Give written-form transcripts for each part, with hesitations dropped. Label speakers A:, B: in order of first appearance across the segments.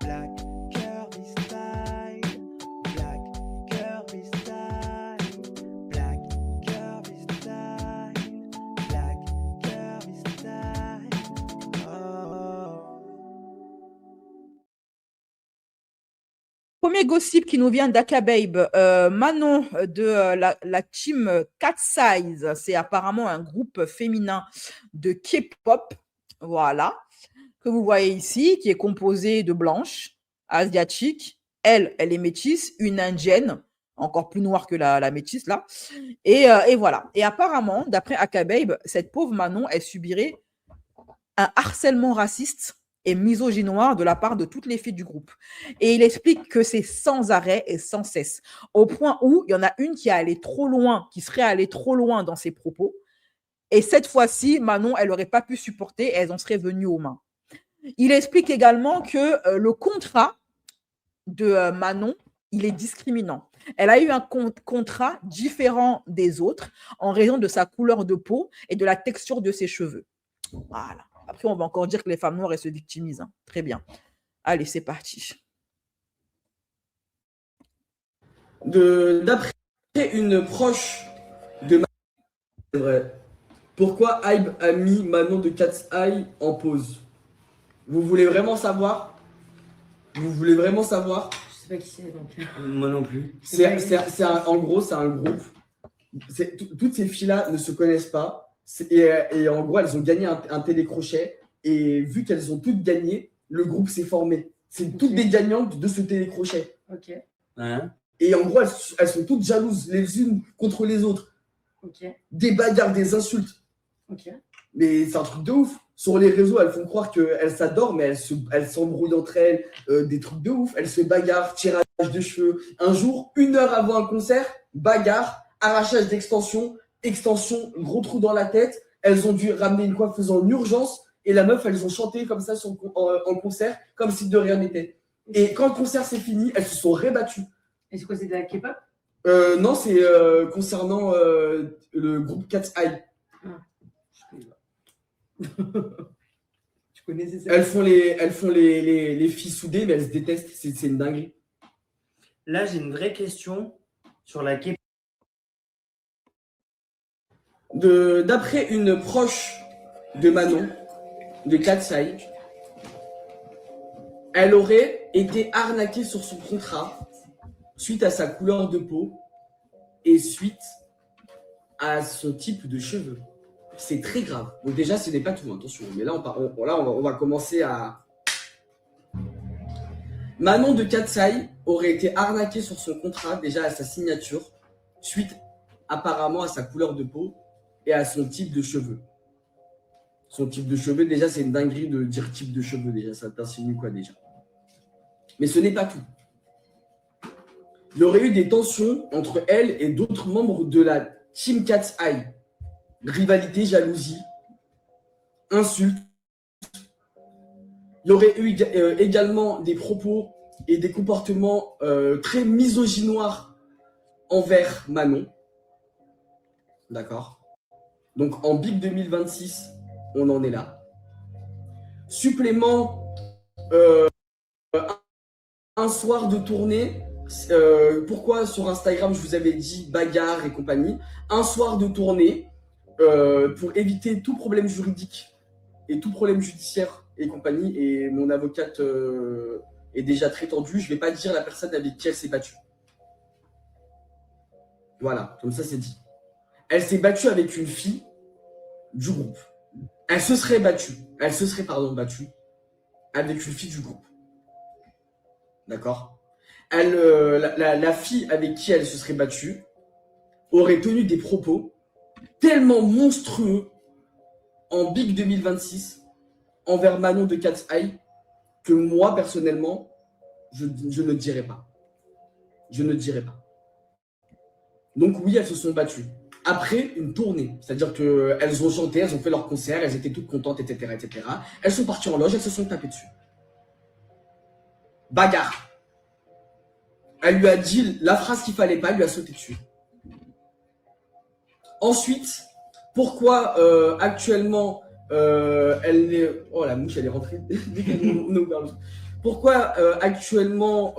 A: Black Kirby style, Black Kirby style, Black Kirby style, Black Kirby style. Oh.
B: Premier gossip qui nous vient d'Aka Babe. Manon de la team Cat Size, c'est apparemment un groupe féminin de K-pop, voilà, que vous voyez ici, qui est composé de blanches, asiatiques. Elle est métisse, une indienne, encore plus noire que la métisse là. Et voilà. Et apparemment, d'après Aka Babe, cette pauvre Manon, elle subirait un harcèlement raciste et misogynoire de la part de toutes les filles du groupe. Et il explique que c'est sans arrêt et sans cesse, au point où il y en a une qui est allée trop loin, qui serait allée trop loin dans ses propos. Et cette fois-ci, Manon, elle n'aurait pas pu supporter et elles en seraient venues aux mains. Il explique également que le contrat de Manon, il est discriminant. Elle a eu un contrat différent des autres en raison de sa couleur de peau et de la texture de ses cheveux. Voilà. Après, on va encore dire que les femmes noires, elles se victimisent. Hein. Très bien. Allez, c'est parti.
C: D'après une proche de Manon, c'est vrai. Pourquoi Hybe a mis Manon de Cat's Eye en pause? Vous voulez vraiment savoir? Vous voulez vraiment savoir?
D: Je sais pas qui c'est donc.
E: Moi non plus.
C: En gros, c'est un groupe. Toutes ces filles-là ne se connaissent pas. Et en gros, elles ont gagné un télécrochet. Et vu qu'elles ont toutes gagné, le groupe s'est formé. C'est toutes des gagnantes de ce télécrochet.
D: Ok.
E: Hein?
C: Et en gros, elles sont toutes jalouses les unes contre les autres.
D: Ok.
C: Des bagarres, des insultes.
D: Ok.
C: Mais c'est un truc de ouf. Sur les réseaux, elles font croire qu'elles s'adorent, mais elles s'embrouillent entre elles. Des trucs de ouf. Elles se bagarrent, tirage de cheveux. Un jour, 1 heure avant un concert, bagarre, arrachage d'extension, gros trou dans la tête. Elles ont dû ramener une coiffeuse en urgence. Et la meuf, elles ont chanté comme ça en concert, comme si de rien n'était. Et quand le concert s'est fini, elles se sont rébattues.
D: Et c'est quoi, c'est de la K-pop?
C: Non, c'est concernant le groupe Cat's Eye.
D: Tu connaissais ça?
C: Elles font les filles soudées, mais elles se détestent. C'est une dinguerie.
E: Là, j'ai une vraie question sur la K-pop.
C: D'après une proche de Manon, de Cat's Eye, elle aurait été arnaquée sur son contrat suite à sa couleur de peau et suite à son type de cheveux. C'est très grave. Donc déjà, ce n'est pas tout, attention. Mais là, on va commencer à... Manon de Cat's Eye aurait été arnaquée sur son contrat, déjà à sa signature, suite apparemment à sa couleur de peau et à son type de cheveux. Son type de cheveux, déjà, c'est une dinguerie de dire type de cheveux, déjà. Ça t'insinue quoi, déjà? Mais ce n'est pas tout. Il y aurait eu des tensions entre elle et d'autres membres de la Team Cat's Eye. Rivalité, jalousie, insultes. Il y aurait eu également des propos et des comportements très misogynoires envers Manon. D'accord? Donc en Big 2026, on en est là. Supplément, un soir de tournée. Pourquoi sur Instagram je vous avais dit bagarre et compagnie? Un soir de tournée pour éviter tout problème juridique et tout problème judiciaire et compagnie. Et mon avocate est déjà très tendue. Je ne vais pas dire la personne avec qui elle s'est battue. Voilà, comme ça c'est dit. Elle s'est battue avec une fille du groupe. Elle se serait battue avec une fille du groupe. D'accord? La fille avec qui elle se serait battue aurait tenu des propos tellement monstrueux en Big 2026 envers Manon de Cat's Eye que moi, personnellement, je ne dirais pas. Je ne dirais pas. Donc oui, elles se sont battues. Après une tournée, c'est-à-dire qu'elles ont chanté, elles ont fait leur concert, elles étaient toutes contentes, etc., etc. Elles sont parties en loge, elles se sont tapées dessus. Bagarre. Elle lui a dit la phrase qu'il fallait pas, elle lui a sauté dessus. Ensuite, pourquoi actuellement elle est... Oh la mouche elle est rentrée. Pourquoi actuellement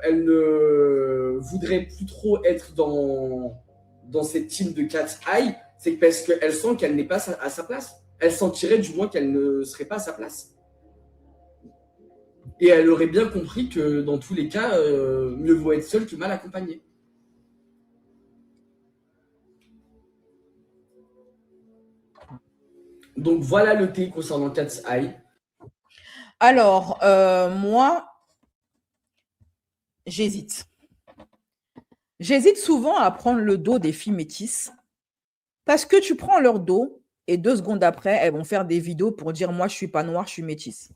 C: elle ne voudrait plus trop être dans cette team de Cat's Eye? C'est parce qu'elle sent qu'elle n'est pas à sa place. Elle sentirait du moins qu'elle ne serait pas à sa place. Et elle aurait bien compris que dans tous les cas, mieux vaut être seule que mal accompagnée. Donc voilà le thé concernant Cat's Eye.
B: Alors, moi, j'hésite. J'hésite souvent à prendre le dos des filles métisses parce que tu prends leur dos et 2 secondes après, elles vont faire des vidéos pour dire « moi, je ne suis pas noire, je suis métisse ».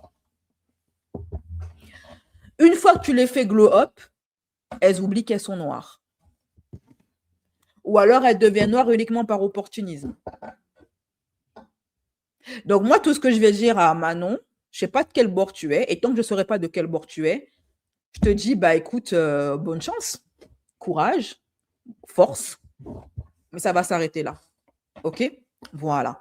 B: Une fois que tu les fais glow up, elles oublient qu'elles sont noires. Ou alors, elles deviennent noires uniquement par opportunisme. Donc, moi, tout ce que je vais dire à Manon, je ne sais pas de quel bord tu es, et tant que je ne saurais pas de quel bord tu es, je te dis, bah écoute, bonne chance, courage, force, mais ça va s'arrêter là. OK? Voilà.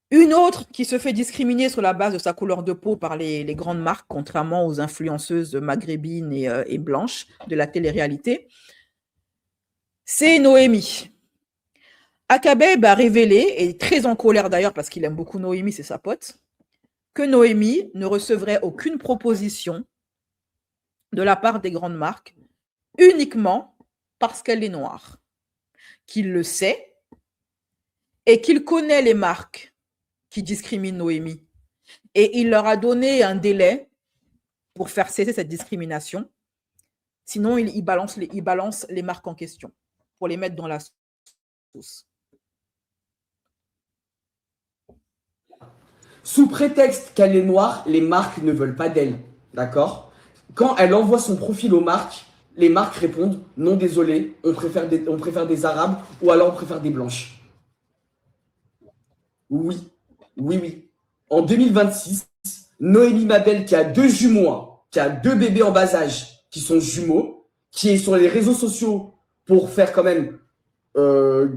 B: Une autre qui se fait discriminer sur la base de sa couleur de peau par les grandes marques, contrairement aux influenceuses maghrébines et blanches de la télé-réalité, c'est Noémie. Akabeb a révélé, et très en colère d'ailleurs parce qu'il aime beaucoup Noémie, c'est sa pote, que Noémie ne recevrait aucune proposition de la part des grandes marques uniquement parce qu'elle est noire, qu'il le sait et qu'il connaît les marques qui discriminent Noémie. Et il leur a donné un délai pour faire cesser cette discrimination. Sinon, il balance les marques en question pour les mettre dans la sauce.
C: Sous prétexte qu'elle est noire, les marques ne veulent pas d'elle. D'accord? Quand elle envoie son profil aux marques, les marques répondent « Non, désolé, on préfère des arabes ou alors on préfère des blanches. » Oui, oui, oui. En 2026, Noémie Mabel, qui a 2 jumeaux, hein, qui a 2 bébés en bas âge, qui sont jumeaux, qui est sur les réseaux sociaux pour faire quand même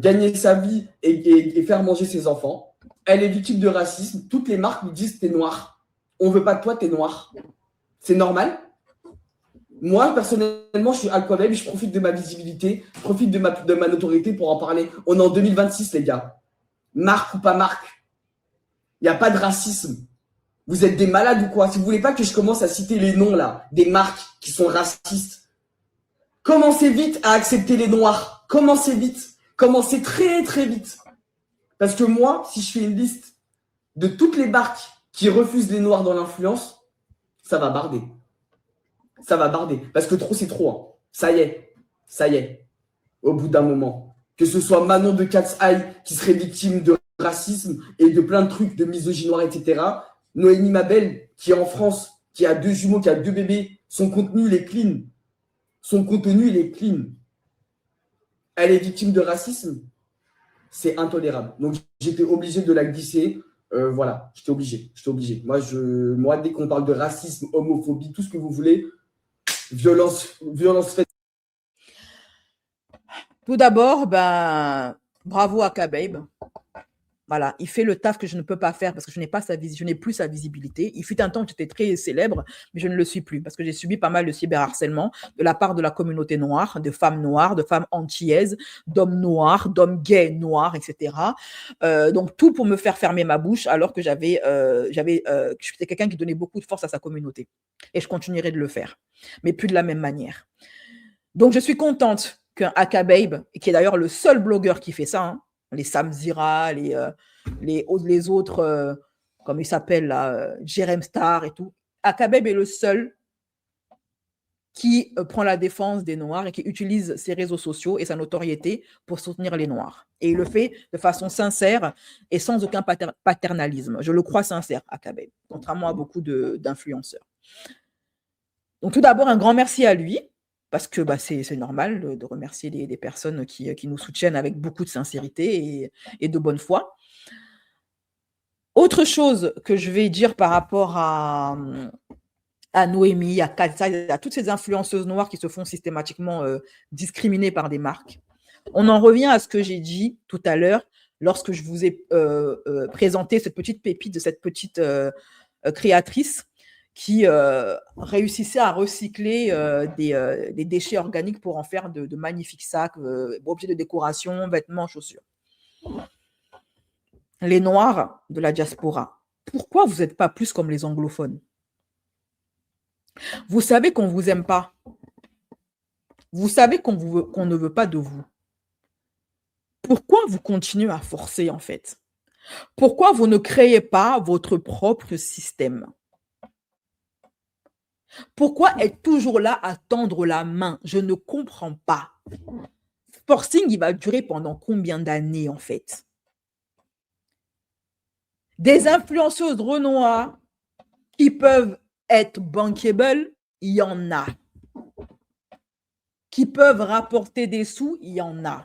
C: gagner sa vie et faire manger ses enfants, elle est victime de racisme. Toutes les marques lui disent « T'es noir. On veut pas de toi, t'es noir. » C'est normal. Moi, personnellement, je suis Aquabeb, je profite de ma visibilité, je profite de ma notoriété pour en parler. On est en 2026, les gars. Marque ou pas marque, il n'y a pas de racisme. Vous êtes des malades ou quoi? Si vous voulez pas que je commence à citer les noms là, des marques qui sont racistes, commencez vite à accepter les noirs. Commencez vite. Commencez très très vite. Parce que moi, si je fais une liste de toutes les marques qui refusent les noirs dans l'influence, ça va barder. Ça va barder. Parce que trop, c'est trop. Hein. Ça y est. Ça y est. Au bout d'un moment. Que ce soit Manon de Cat's Eye qui serait victime de racisme et de plein de trucs, de misogynoire, etc. Noémie Mabel qui est en France, qui a 2 jumeaux, qui a 2 bébés. Son contenu, il est clean. Son contenu, il est clean. Elle est victime de racisme. C'est intolérable. Donc, j'étais obligé de la glisser. Voilà, j'étais obligé. Moi, dès qu'on parle de racisme, homophobie, tout ce que vous voulez, violence faite.
B: Tout d'abord, bravo à Kabeib. Voilà, il fait le taf que je ne peux pas faire parce que je n'ai plus sa visibilité. Il fut un temps que j'étais très célèbre, mais je ne le suis plus parce que j'ai subi pas mal de cyberharcèlement de la part de la communauté noire, de femmes antillaises, d'hommes noirs, d'hommes gays noirs, etc. Donc tout pour me faire fermer ma bouche alors que j'étais quelqu'un qui donnait beaucoup de force à sa communauté. Et je continuerai de le faire, mais plus de la même manière. Donc je suis contente qu'un Akabeib, qui est d'ailleurs le seul blogueur qui fait ça, hein, les Sam Zira, les autres, comme ils s'appellent là, Jerem Star et tout. Akabeib est le seul qui prend la défense des Noirs et qui utilise ses réseaux sociaux et sa notoriété pour soutenir les Noirs. Et il le fait de façon sincère et sans aucun paternalisme. Je le crois sincère, Akabeib, contrairement à beaucoup d'influenceurs. Donc tout d'abord, un grand merci à lui. Parce que c'est normal de remercier des personnes qui nous soutiennent avec beaucoup de sincérité et de bonne foi. Autre chose que je vais dire par rapport à Noémie, à Katza, à toutes ces influenceuses noires qui se font systématiquement discriminer par des marques. On en revient à ce que j'ai dit tout à l'heure lorsque je vous ai présenté cette petite pépite de cette petite créatrice qui réussissait à recycler des déchets organiques pour en faire de magnifiques sacs, objets de décoration, vêtements, chaussures. Les Noirs de la diaspora, pourquoi vous n'êtes pas plus comme les anglophones? Vous savez qu'on ne vous aime pas. Vous savez qu'on ne veut pas de vous. Pourquoi vous continuez à forcer, en fait? Pourquoi vous ne créez pas votre propre système? Pourquoi être toujours là à tendre la main? Je ne comprends pas. Forcing, il va durer pendant combien d'années, en fait? Des influenceuses Renoir qui peuvent être bankable, il y en a. Qui peuvent rapporter des sous, il y en a.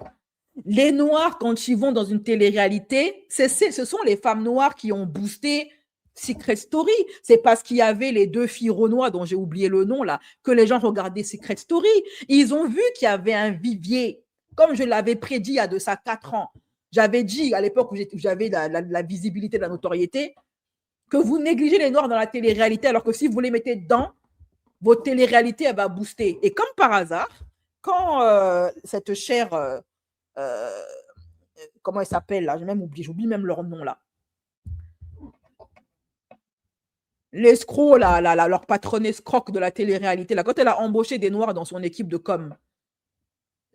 B: Les Noirs, quand ils vont dans une télé-réalité, ce sont les femmes noires qui ont boosté Secret Story. C'est parce qu'il y avait les deux filles Renoir, dont j'ai oublié le nom, là, que les gens regardaient Secret Story. Ils ont vu qu'il y avait un vivier, comme je l'avais prédit il y a de ça 4 ans. J'avais dit à l'époque où j'avais la visibilité, la notoriété, que vous négligez les Noirs dans la télé-réalité, alors que si vous les mettez dedans, votre télé-réalité, elle va booster. Et comme par hasard, quand cette chère, comment elle s'appelle là, j'ai même oublié, j'oublie même leur nom là. L'escroc, leur patronne escroc de la télé-réalité, là, quand elle a embauché des Noirs dans son équipe de com,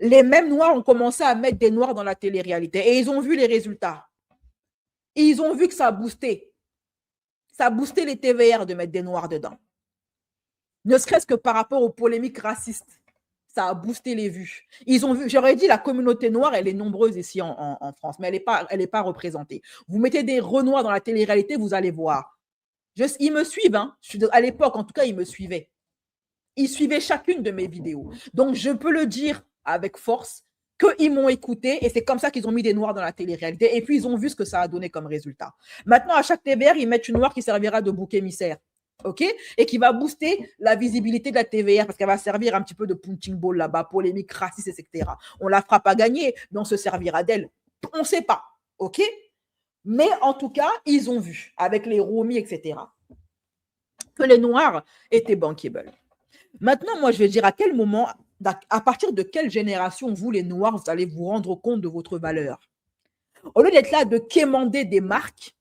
B: les mêmes Noirs ont commencé à mettre des Noirs dans la télé-réalité et ils ont vu les résultats. Et ils ont vu que ça a boosté. Ça a boosté les TVR de mettre des Noirs dedans. Ne serait-ce que par rapport aux polémiques racistes. Ça a boosté les vues. Ils ont vu, j'aurais dit, la communauté noire, elle est nombreuse ici en France, mais elle est pas représentée. Vous mettez des Renoirs dans la télé-réalité, vous allez voir. Ils me suivent, hein. À l'époque, en tout cas, ils me suivaient. Ils suivaient chacune de mes vidéos. Donc, je peux le dire avec force qu'ils m'ont écouté et c'est comme ça qu'ils ont mis des Noirs dans la télé-réalité. Et puis, ils ont vu ce que ça a donné comme résultat. Maintenant, à chaque TVR, ils mettent une Noire qui servira de bouc émissaire. OK? Et qui va booster la visibilité de la TVR parce qu'elle va servir un petit peu de punching ball là-bas, polémique, raciste, etc. On la fera pas gagner, mais on se servira d'elle. On ne sait pas. OK? Mais en tout cas, ils ont vu, avec les Romis, etc., que les Noirs étaient bankable. Maintenant, moi, je vais dire à quel moment, à partir de quelle génération, vous, les Noirs, vous allez vous rendre compte de votre valeur. Au lieu d'être là de quémander des marques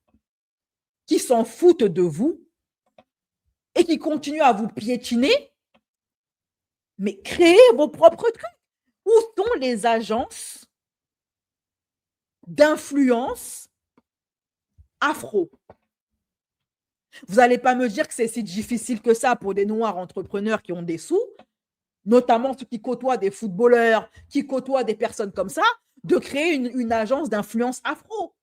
B: qui s'en foutent de vous et qui continuent à vous piétiner, mais créez vos propres trucs. Où sont les agences d'influence afro? Vous n'allez pas me dire que c'est si difficile que ça pour des Noirs entrepreneurs qui ont des sous, notamment ceux qui côtoient des footballeurs, qui côtoient des personnes comme ça, de créer une agence d'influence afro.